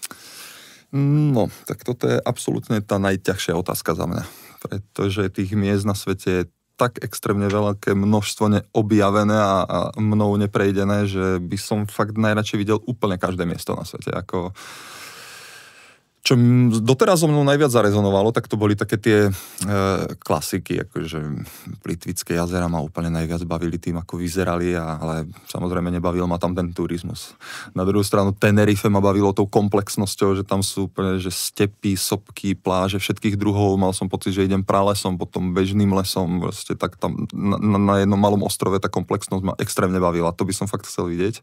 No, tak toto je absolútne tá najťažšia otázka za mňa, pretože tých miest na svete je tak extrémne veľké množstvo neobjavené a mnou neprejdené, že by som fakt najradšej videl úplne každé miesto na svete. Čo doteraz so mnou najviac zarezonovalo, tak to boli také tie klasiky, akože Plitvické jazera ma úplne najviac bavili tým, ako vyzerali, ale samozrejme nebavil ma tam ten turizmus. Na druhú stranu Tenerife ma bavilo tou komplexnosťou, že tam sú úplne že stepy, sopky, pláže všetkých druhov. Mal som pocit, že idem pralesom, potom bežným lesom, vlastne tak tam na jednom malom ostrove tá komplexnosť ma extrémne bavila. To by som fakt chcel vidieť.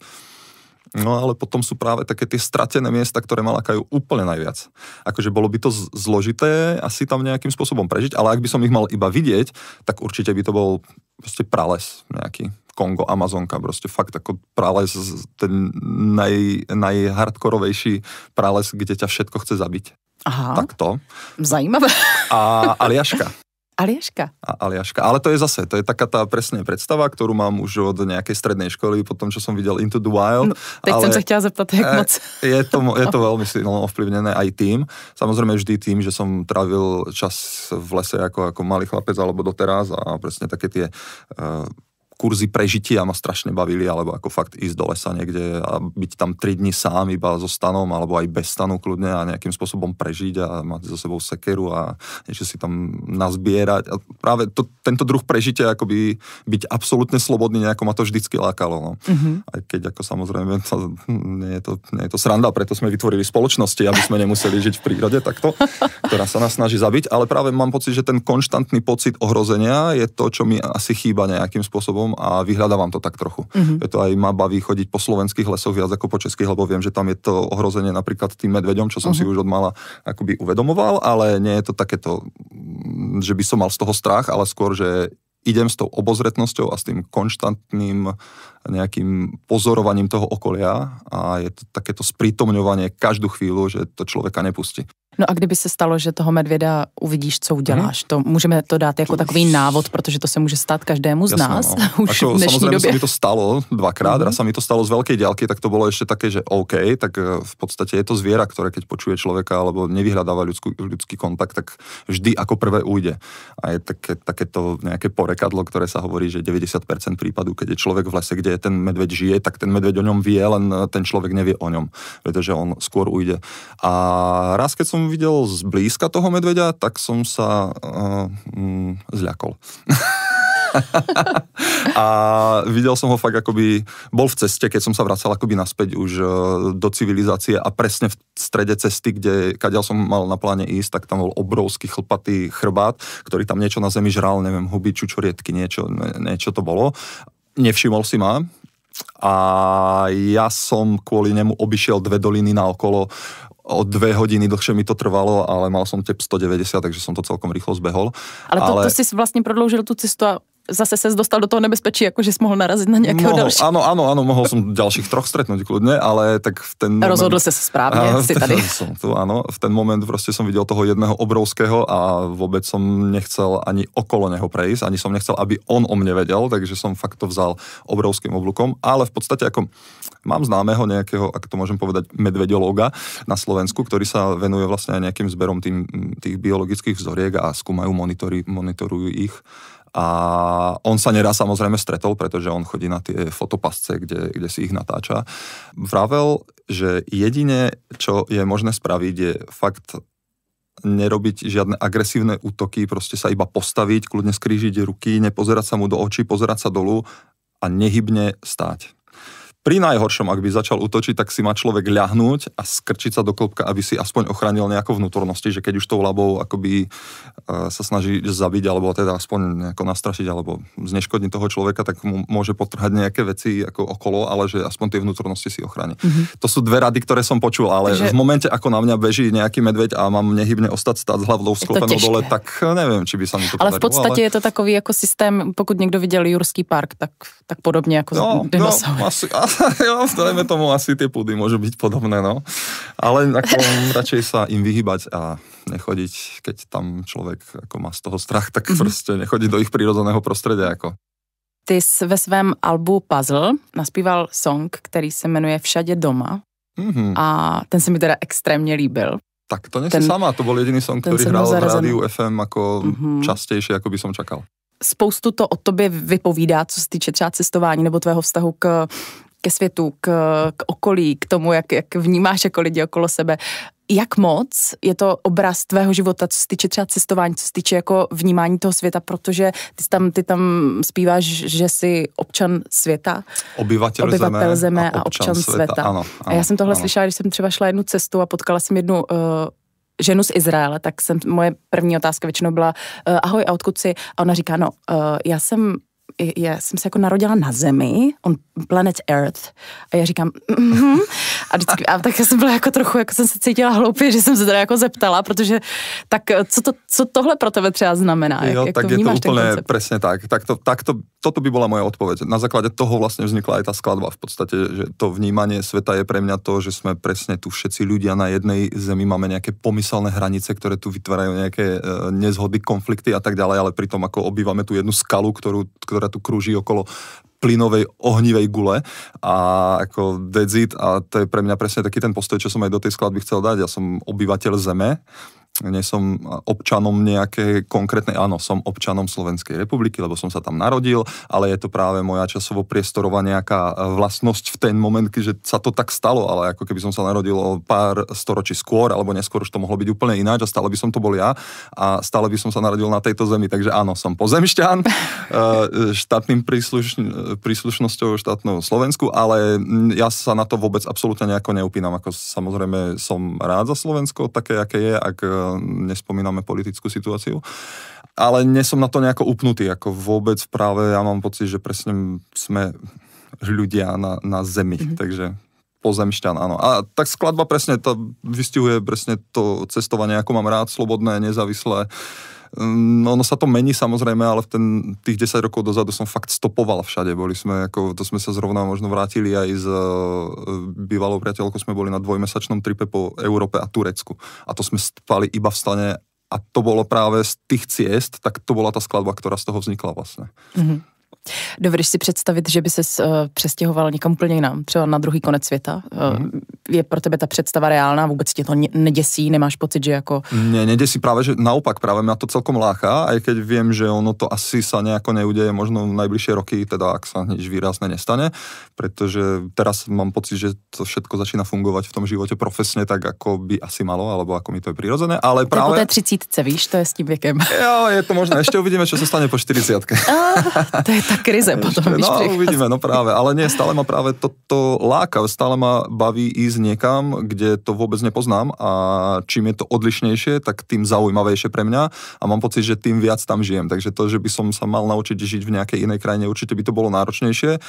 No ale potom sú práve také tie stratené miesta, ktoré ma lákajú úplne najviac. Akože bolo by to zložité asi tam nejakým spôsobom prežiť, ale ak by som ich mal iba vidieť, tak určite by to bol proste prales nejaký. Kongo, Amazonka, proste fakt ako prales, ten najhardkorovejší prales, kde ťa všetko chce zabiť. Aha, tak to. Zajímavé. A Aliaška. Aliaška. Ale to je taká tá presne predstava, ktorú mám už od nejakej strednej školy, potom čo som videl Into the Wild. No, teď som sa chtěla zeptat, jak moc. Je to veľmi silno ovplyvnené aj tým. Samozrejme vždy tým, že som trávil čas v lese ako malý chlapec alebo doteraz a presne také tie kurzy prežitia ma strašne bavili, alebo ako fakt ísť do lesa niekde a byť tam 3 dni sám iba so stanom, alebo aj bez stanu kľudne a nejakým spôsobom prežiť a mať so sebou sekeru a niečo si tam nazbierať. A práve tento druh prežitia, akoby byť absolútne slobodný, nejako ma to vždycky lákalo. No. Mm-hmm. Aj keď ako samozrejme nie je to sranda, preto sme vytvorili spoločnosti, aby sme nemuseli žiť v prírode takto, ktorá sa nás snaží zabiť, ale práve mám pocit, že ten konštantný pocit ohrozenia je to, čo mi asi chýba nejakým spôsobom a vyhľadávam to tak trochu. Mm-hmm. Preto aj ma baví chodiť po slovenských lesoch viac ako po českých, lebo viem, že tam je to ohrozenie napríklad tým medveďom, čo som si už od mala akoby uvedomoval, ale nie je to takéto, že by som mal z toho strach, ale skôr, že idem s tou obozretnosťou a s tým konštantným nejakým pozorovaním toho okolia a je to takéto sprítomňovanie každú chvíľu, že to človeka nepustí. No a kdyby se stalo, že toho medvěda uvidíš, co uděláš, to můžeme to dát jako takový návod, protože to se může stát každému z nás. No. Už v dnešní době. Samozrejme sa mi to stalo dvakrát, raz sa mi to stalo z veľkej diaľky, tak to bolo ešte také, že OK, tak v podstate je to zviera, ktoré keď počuje človeka alebo nevyhľadáva ľudský kontakt, tak vždy ako prvé ujde. A je takéto nejaké porekadlo, ktoré sa hovorí, že 90% prípadu, keď je človek v lese, kde ten medveď žije, tak ten medveď o ňom vie, len ten človek nevie o ňom, pretože on skôr ujde. A raz, keď som videl zblízka toho medveďa, tak som sa zľakol. A videl som ho fakt akoby, bol v ceste, keď som sa vracal akoby naspäť už do civilizácie a presne v strede cesty, kadiaľ som mal na pláne ísť, tak tam bol obrovský chlpatý chrbát, ktorý tam niečo na zemi žral, neviem, huby, čučoriedky, niečo to bolo. Nevšimol si ma a ja som kvôli nemu obišiel 2 doliny naokolo. O 2 hodiny dlhšie mi to trvalo, ale mal som tep 190, takže som to celkom rýchlo zbehol. Ale to si vlastne prodloužil tú cestu a zase ses dostal do toho nebezpečí, akože si mohol narazit na nejakého ďalšieho. Áno, mohol som ďalších 3 stretnúť kľudne, ale tak v ten moment... Rozhodol sa správne, si tady. Som tu, áno. V ten moment proste som videl toho jedného obrovského a vôbec som nechcel ani okolo neho prejsť, ani som nechcel, aby on o mne vedel, takže som fakt to vzal obrovským oblúkom, ale v podstate ako mám známeho nejakého, ak to môžem povedať, medveďológa na Slovensku, ktorý sa venuje vlastne aj nejakým zberom tých biologických vzoriek a skúmajú, monitorujú ich. A on sa neraz samozrejme stretol, pretože on chodí na tie fotopasce, kde si ich natáča. Vravel, že jedine, čo je možné spraviť, je fakt nerobiť žiadne agresívne útoky, proste sa iba postaviť, kľudne skrížiť ruky, nepozerať sa mu do očí, pozerať sa dolu a nehybne stáť. Pri najhoršom, ak by začal útočiť, tak si má človek ľahnúť a skrčiť sa do klopka, aby si aspoň ochránil nejako vnútornosti, že keď už tou labou akoby sa snaží zabiť, alebo teda aspoň nejako nastrašiť, alebo zneškodniť toho človeka, tak mu môže potrhať nejaké veci ako okolo, ale že aspoň tie vnútornosti si ochráni. Mm-hmm. To sú 2 rady, ktoré som počul, ale v momente, ako na mňa beží nejaký medveď a mám nehybne ostať stáť s hlavou sklopenou dole, tak neviem, či by sa mi to podarilo. Ale v podstate je to takový jako systém, pokud někdo viděl Jurský park, tak podobně jako dinosaur. Jo, dajme tomu, asi tie púdy môžu byť podobné, no. Ale ako radšej sa im vyhybať a nechodiť, keď tam človek ako má z toho strach, tak proste nechodiť do ich prírodzeného prostredia. Ako. Ty jsi ve svém albu Puzzle naspíval song, který se jmenuje Všade doma a ten se mi teda extrémně líbil. Tak to nie si sama, to bol jediný song, ktorý hral v rádiu FM ako častejšie, ako by som čakal. Spoustu to o tobě vypovídá, co se týče třeba cestování nebo tvého vztahu k ke světu, k okolí, k tomu, jak vnímáš jako lidi okolo sebe. Jak moc je to obraz tvého života, co se týče třeba cestování, co se týče jako vnímání toho světa, protože ty tam zpíváš, že jsi občan světa. Obyvatel zeme a občan světa. Ano, a já jsem tohle slyšela, když jsem třeba šla jednu cestu a potkala jsem jednu ženu z Izraele, tak moje první otázka většinou byla ahoj, a odkud jsi? A ona říká, já jsem se jako narodila na Zemi, on planet Earth, a já říkám a tak jsem byla jako trochu, jako jsem se cítila hloupě, že jsem se teda jako zeptala, protože tak co tohle pro tebe třeba znamená? Jo, jak tak to je to vnímáš, úplne presne tak. Toto by bola moja odpoveď. Na základe toho vlastne vznikla aj tá skladba. V podstate, že to vnímanie sveta je pre mňa to, že sme presne tu všetci ľudia na jednej zemi, máme nejaké pomyselné hranice, ktoré tu vytvárajú nejaké nezhody, konflikty a tak ďalej, ale pritom ako obývame tu jednu skalu, ktorá tu krúži okolo plynovej ohnivej gule a ako that's it, a to je pre mňa presne taký ten postoj, čo som aj do tej skladby chcel dať. Ja som obyvateľ Zeme, nie som občanom nejakej konkrétnej, áno, som občanom Slovenskej republiky, lebo som sa tam narodil, ale je to práve moja časovo-priestorová nejaká vlastnosť v ten moment, že sa to tak stalo, ale ako keby som sa narodil o pár storočí skôr, alebo neskôr už to mohlo byť úplne ináč a stále by som to bol ja a stále by som sa narodil na tejto zemi, takže áno, som pozemšťan, štátnym príslušnosťou štátnou Slovensku, ale ja sa na to vôbec absolútne nejako neupínam, ako samozrejme som rád za Slovensko, také, aké je, ak nespomíname politickú situáciu. Ale nie som na to nejako upnutý, ako vôbec práve ja mám pocit, že presne sme ľudia na zemi, takže pozemšťan, áno. A tak skladba presne to vystihuje presne to cestovanie, ako mám rád, slobodné, nezávislé. Ono sa to mení samozrejme, ale tých 10 rokov dozadu som fakt stopoval všade. To sme sa zrovna možno vrátili aj s bývalou priateľkou, sme boli na dvojmesačnom tripe po Európe a Turecku. A to sme spali iba v stane a to bolo práve z tých ciest, tak to bola tá skladba, ktorá z toho vznikla vlastne. Mm-hmm. Dovedeš si představit, že by ses přestěhoval někam úplně jinam, třeba na druhý konec světa? Je pro tebe ta představa reálná? Vůbec tě to neděsí? Nemáš pocit, že jako... Nie, neděsí práve, že naopak, práve mňa to celkom láka, aj keď viem, že ono to asi sa nejako neudeje možno v najbližšie roky, teda ak sa nič výrazné nestane, pretože teraz mám pocit, že to všetko začína fungovať v tom živote profesne tak, ako by asi malo, alebo ako mi to je prirodzené, ale práve... To je po té 30, víš, to je s tím věkem. Jo, je to možné, ešte uvidíme, čo sa stane po 40-ke. To je tá krize potom. No, uvidíme, no práve, ale nie, stále ma práve toto láka, stále ma baví ísť niekam, kde to vôbec nepoznám a čím je to odlišnejšie, tak tým zaujímavejšie pre mňa a mám pocit, že tým viac tam žijem, takže to, že by som sa mal naučiť žiť v nejakej inej krajine, určite by to bolo náročnejšie,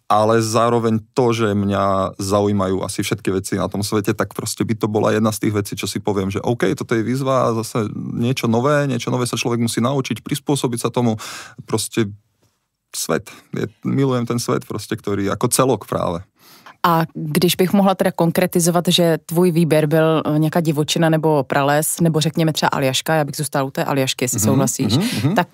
ale zároveň to, že mňa zaujímajú asi všetky veci na tom svete, tak proste by to bola jedna z tých vecí, čo si poviem, že OK, toto je výzva a zase niečo nové sa človek musí naučiť, prispôsobiť sa tomu, proste svet. Milujem ten svet prostě, ktorý jako celok právě. A když bych mohla teda konkretizovat, že tvůj výběr byl nějaká divočina nebo prales, nebo řekněme třeba Aljaška, já bych zůstala u té Aljašky, jestli souhlasíš, tak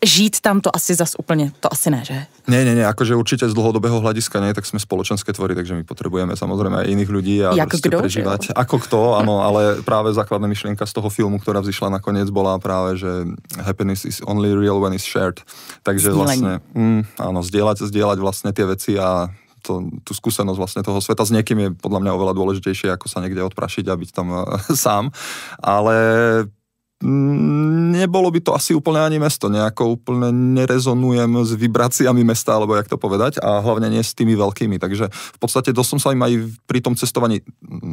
žít tam to asi zas úplně, to asi ne, že? Nie, akože určite z dlhodobého hľadiska nie, tak sme spoločenské tvory, takže my potrebujeme samozrejme aj iných ľudí a proste prežívať. Ako kto, áno, ale práve základná myšlienka z toho filmu, ktorá vzýšla nakoniec, bola práve, že happiness is only real when it's shared. Takže vlastne, áno, zdieľať vlastne tie veci a tú skúsenosť vlastne toho sveta s niekým je podľa mňa oveľa dôležitejšie, ako sa niekde odprašiť a byť tam sám. Ale nebolo by to asi úplne ani mesto, nejako úplne nerezonujem s vibráciami mesta, alebo jak to povedať, a hlavne nie s tými veľkými, takže v podstate dosť som sa im aj pri tom cestovaní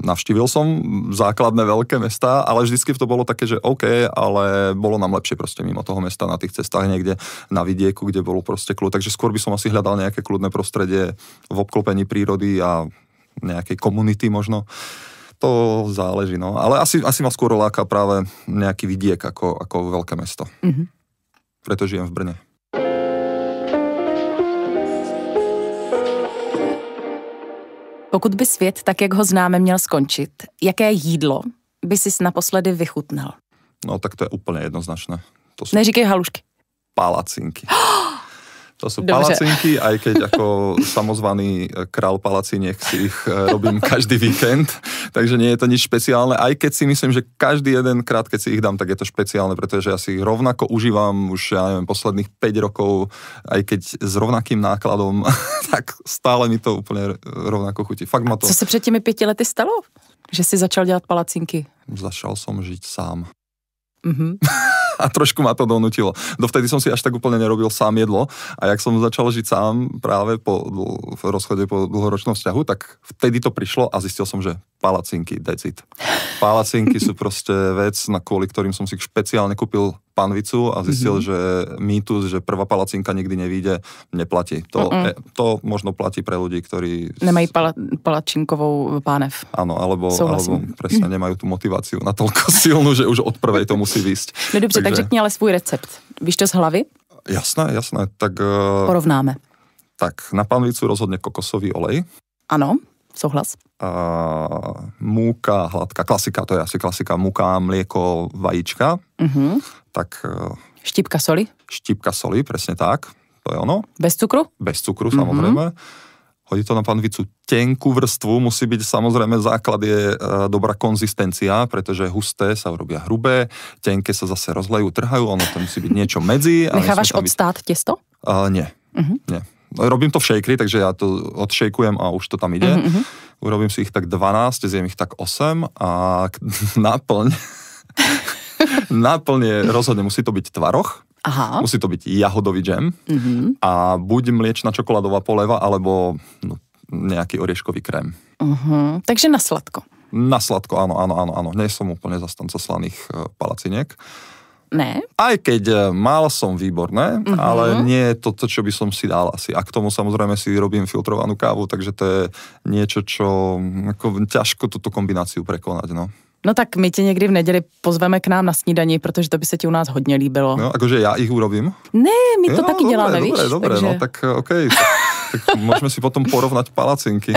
navštívil som základné veľké mesta, ale vždycky to bolo také, že OK, ale bolo nám lepšie proste mimo toho mesta na tých cestách niekde na vidieku, kde bolo proste kľud, takže skôr by som asi hľadal nejaké kľudné prostredie v obklopení prírody a nejakej komunity možno. To záleží, no. Ale asi ma skôr láka práve nejaký vidiek ako veľké mesto. Mm-hmm. Preto žijem v Brne. Pokud by svět, tak jak ho známe, měl skončit, jaké jídlo by si naposledy vychutnal? No tak to je úplne jednoznačné. Neříkej halušky. Palacinky. To sú palacinky, aj keď ako samozvaný král palaciniek si ich robím každý víkend, takže nie je to nič špeciálne, aj keď si myslím, že každý jeden krát, keď si ich dám, tak je to špeciálne, pretože ja si ich rovnako užívam už, ja neviem, posledných 5 rokov, aj keď s rovnakým nákladom, tak stále mi to úplne rovnako chutí. Fakt ma to... Co se před těmi 5 lety stalo? Že si začal dělat palacinky? Začal som žiť sám. Mhm. A trošku ma to donútilo. Dovtedy som si až tak úplne nerobil sám jedlo a jak som začal žiť sám práve v rozchode po dlhoročnom vzťahu, tak vtedy to prišlo a zistil som, že palacinky, that's it. Palacinky sú proste vec, na kvôli ktorým som si špeciálne kúpil panvicu a zistil, že mýtus, že prvá palacinka nikdy nevíde, neplatí. To možno platí pre ľudí, ktorí... Nemají palačinkovou pánev. Áno, alebo presne nemajú tú motiváciu natoľko silnú, že už od prvej to musí výsť. No dobře, tak řekni ale svůj recept. Víš to z hlavy? Jasné. Tak... Porovnáme. Tak, na panvicu rozhodne kokosový olej. Ano, souhlas. Múka, hladká, klasika, to je asi klasika, múka, mlieko, vajíčka. Tak... Štípka soli? Štípka soli, presne tak. To je ono. Bez cukru? Bez cukru, samozrejme. Hodí to na panvicu tenkú vrstvu, musí byť samozrejme, základ je dobrá konzistencia, pretože husté sa urobia hrubé, tenké sa zase rozlejú, trhajú, ono to musí byť niečo medzi. Nechávaš odstát těsto? Nie, nie. Robím to v šejkri, takže ja to odšejkujem a už to tam ide. Urobím si ich tak 12, zjem ich tak 8 a náplň je rozhodne, musí to byť tvaroh, musí to byť jahodový džem a buď mliečna čokoládová poleva, alebo nejaký orieškový krém. Takže na sladko. Na sladko, áno. Nie som úplne zastanca slaných palaciniek. Ne? Aj keď mal som výborné, ale nie je to, čo by som si dal asi. A k tomu samozrejme si robím filtrovanú kávu, takže to je niečo, čo ako ťažko túto kombináciu prekonať, no. No tak my tě někdy v neděli pozveme k nám na snídani, protože to by se ti u nás hodně líbilo. No, akože ja ich urobím? Ne, my to taky děláme, víš? Dobre, takže... no tak okej. Tak môžeme si potom porovnať palacinky.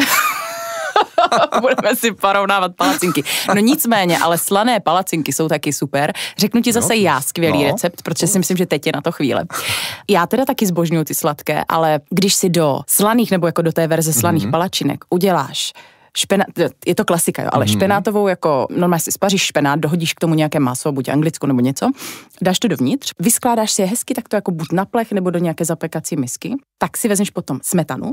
Budeme si porovnávat palacinky. No nicméně, ale slané palacinky jsou taky super. Řeknu ti zase já skvělý recept, protože si myslím, že teď je na to chvíle. Já teda taky zbožňuju ty sladké, ale když si do slaných nebo jako do té verze slaných palačinek uděláš je to klasika, jo, ale špenátovou jako, normálně si spaříš špenát, dohodíš k tomu nějaké maso, buď anglicko nebo něco, dáš to dovnitř, vyskládáš si je hezky, tak to jako buď na plech nebo do nějaké zapekací misky, tak si vezmeš potom smetanu,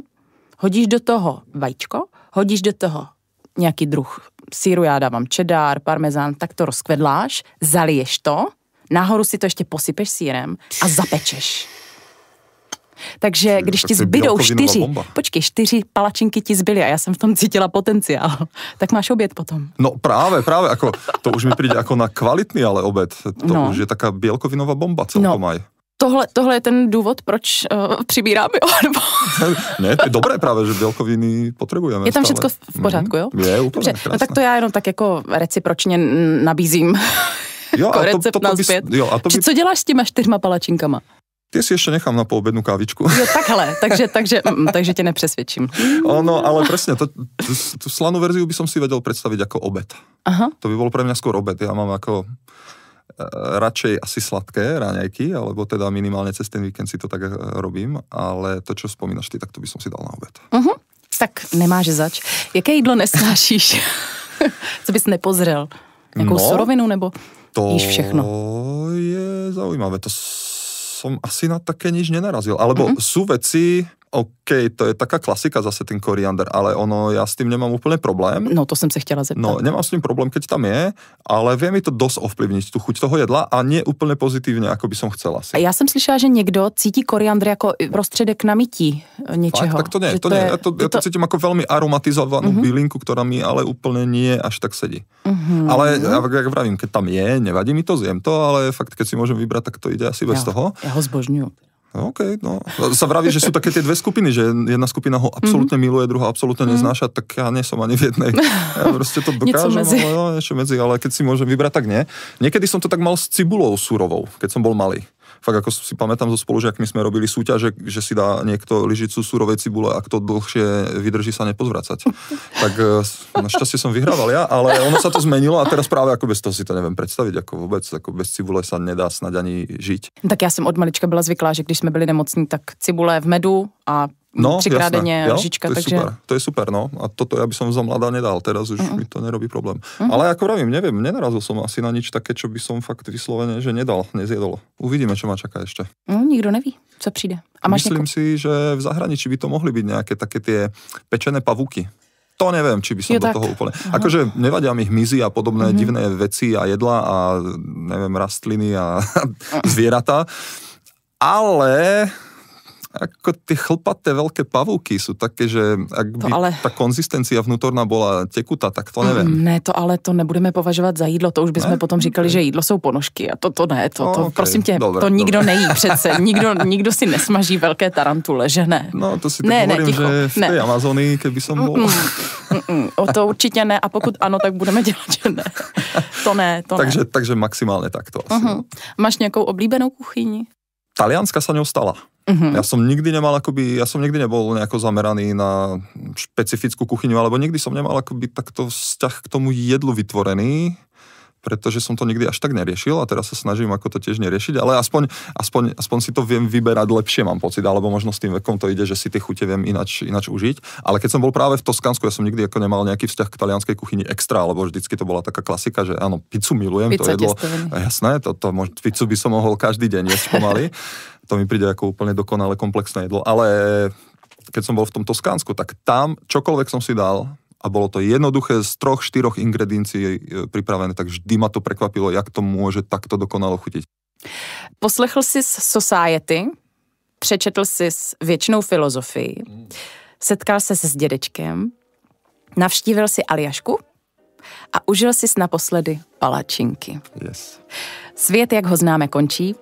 hodíš do toho vajíčko, hodíš do toho nějaký druh sýru, já dávám cheddar, parmezán, tak to rozkvedláš, zaliješ to, nahoru si to ještě posypeš sýrem a zapečeš. Takže když ti zbydou 4 palačinky ti zbyly a já jsem v tom cítila potenciál, tak máš oběd potom. No práve, ako, to už mi príde ako na kvalitný ale obed. To už je taká bielkovinová bomba celkom aj. Tohle je ten důvod, proč přibírám, jo? Nebo... Ne, to je dobré právě, že bílkoviny potřebujeme. Je tam všechno v pořádku, jo? Je úplně krásné. No tak to já jenom tak jako recipročně nabízím jako recept nazpět. Co děláš s těma 4 palačinkama? Tie si ešte nechám na poobednú kávičku. Jo, takhle, takže tě nepřesvědčím. No, ale presne, tú slanú verziu by som si vedel predstaviť ako obed. Aha. To by bolo pre mňa skôr obed. Ja mám ako radšej asi sladké raňajky, alebo teda minimálne cez ten víkend si to tak robím, ale to, čo spomínaš ty, tak to by som si dal na obed. Tak nemáš zač. Jaké jídlo nesnášíš? Co bys nepozrel? Jakou surovinu, nebo jíš všechno? To je zaujímavé. To som asi na také nič nenarazil. Alebo sú veci, to je taká klasika zase ten koriander, ale ja s tým nemám úplne problém. No, to jsem se chtěla zeptat. No, nemám s tým problém, keď tam je, ale vie mi to dosť ovplyvniť tú chuť toho jedla a nie úplne pozitívne, ako by som chcela asi. Já jsem slyšela, že někdo cítí koriandr jako prostředek na mytí něčeho. Fakt? Tak to nie, to nie. Ja to cítim ako veľmi aromatizovanú bylinku, ktorá mi ale úplne nie až tak sedí. Ale jak vravím, keď tam je, nevadí mi to, zjem to, ale fakt, keď si môžem vybrať, tak to ide asi bez toho. Ja ho zbožňuju. OK, no. Sa vraví, že sú také tie dve skupiny, že jedna skupina ho absolútne miluje, druhá absolútne neznáša, tak ja nie som ani v jednej. Ja proste to dokážem, niečo medzi, ale keď si môžem vybrať, tak nie. Niekedy som to tak mal s cibulou surovou, keď som bol malý. fakt ako si pamätám so spolužiakmi sme robili súťaže, že si dá niekto lyžicu surovej cibule a kto dlhšie vydrží sa nepozvracať. Tak našťastie som vyhrával ja, ale ono sa to zmenilo a teraz práve ako bez toho si to neviem predstaviť, ako vôbec, ako bez cibule sa nedá snad ani žiť. Tak já jsem od malička byla zvyklá, že když jsme byli nemocní, tak cibule v medu a 3x denně lžička, takže... To je super, no. A toto ja by som za mladá nedal, teraz už mi to nerobí problém. Ale ako vravím, neviem, nenarazil som asi na nič také, čo by som fakt vyslovene, že nezjedol. Uvidíme, čo ma čaká ešte. No, nikdo neví, co přijde. A máš Myslím si, že v zahraničí by to mohli byť nejaké také tie pečené pavúky. To neviem, či by som do toho úplne... Akože nevadia mi hmyzy a podobné divné veci a jedla a neviem, rastliny a zvieratá, ale ako tie chlpaté veľké pavúky sú také, že ak by tá konzistencia vnútorná bola tekutá, tak to neviem. Ne, to nebudeme považovat za jídlo, to už bychom potom říkali, že jídlo jsou ponožky a to ne, prosím tě, to nikdo nejí přece, nikdo si nesmaží velké tarantule, že ne? No to si tak hovorím, že v tej Amazonii, keby som bol. To určitě ne a pokud ano, tak budeme dělat, že ne. To ne. Takže maximálne takto. Máš nějakou oblíbenou kuchyni? Talianska sa ňou stala. Ja som nikdy nebol nejako zameraný na špecifickú kuchyňu, alebo nikdy som nemal akoby takto vzťah k tomu jedlu vytvorený, pretože som to nikdy až tak neriešil a teraz sa snažím ako to tiež neriešiť, ale aspoň si to viem vyberať lepšie, mám pocit, alebo možno s tým vekom to ide, že si tie chute viem ináč užiť. Ale keď som bol práve v Toskánsku, ja som nikdy ako nemal nejaký vzťah k talianskej kuchyni extra, lebo vždycky to bola taká klasika, že áno, pizzu milujem, pizza to jedlo. Jasné, pizzu by som mohol každý deň jesť pomaly. To mi príde ako úplne dokonale komplexné jedlo, ale keď som bol v tom Toskánsku, tak tam čokoľvek som si dal a bolo to jednoduché z 3-4 ingrediencií pripravené, tak vždy ma to prekvapilo, jak to môže takto dokonalo chutiť. Poslechl si Society, přečetl si věčnou filozofii, setkal se s dědečkem, navštívil si Aljašku a užil si naposledy palačinky. Yes. Svět, jak ho známe, končí.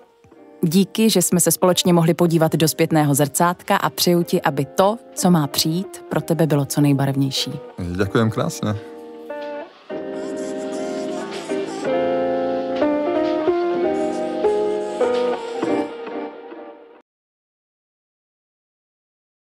Díky, že jsme se společně mohli podívat do zpětného zrcátka a přeju ti, aby to, co má přijít, pro tebe bylo co nejbarevnější. Ďakujem krásne.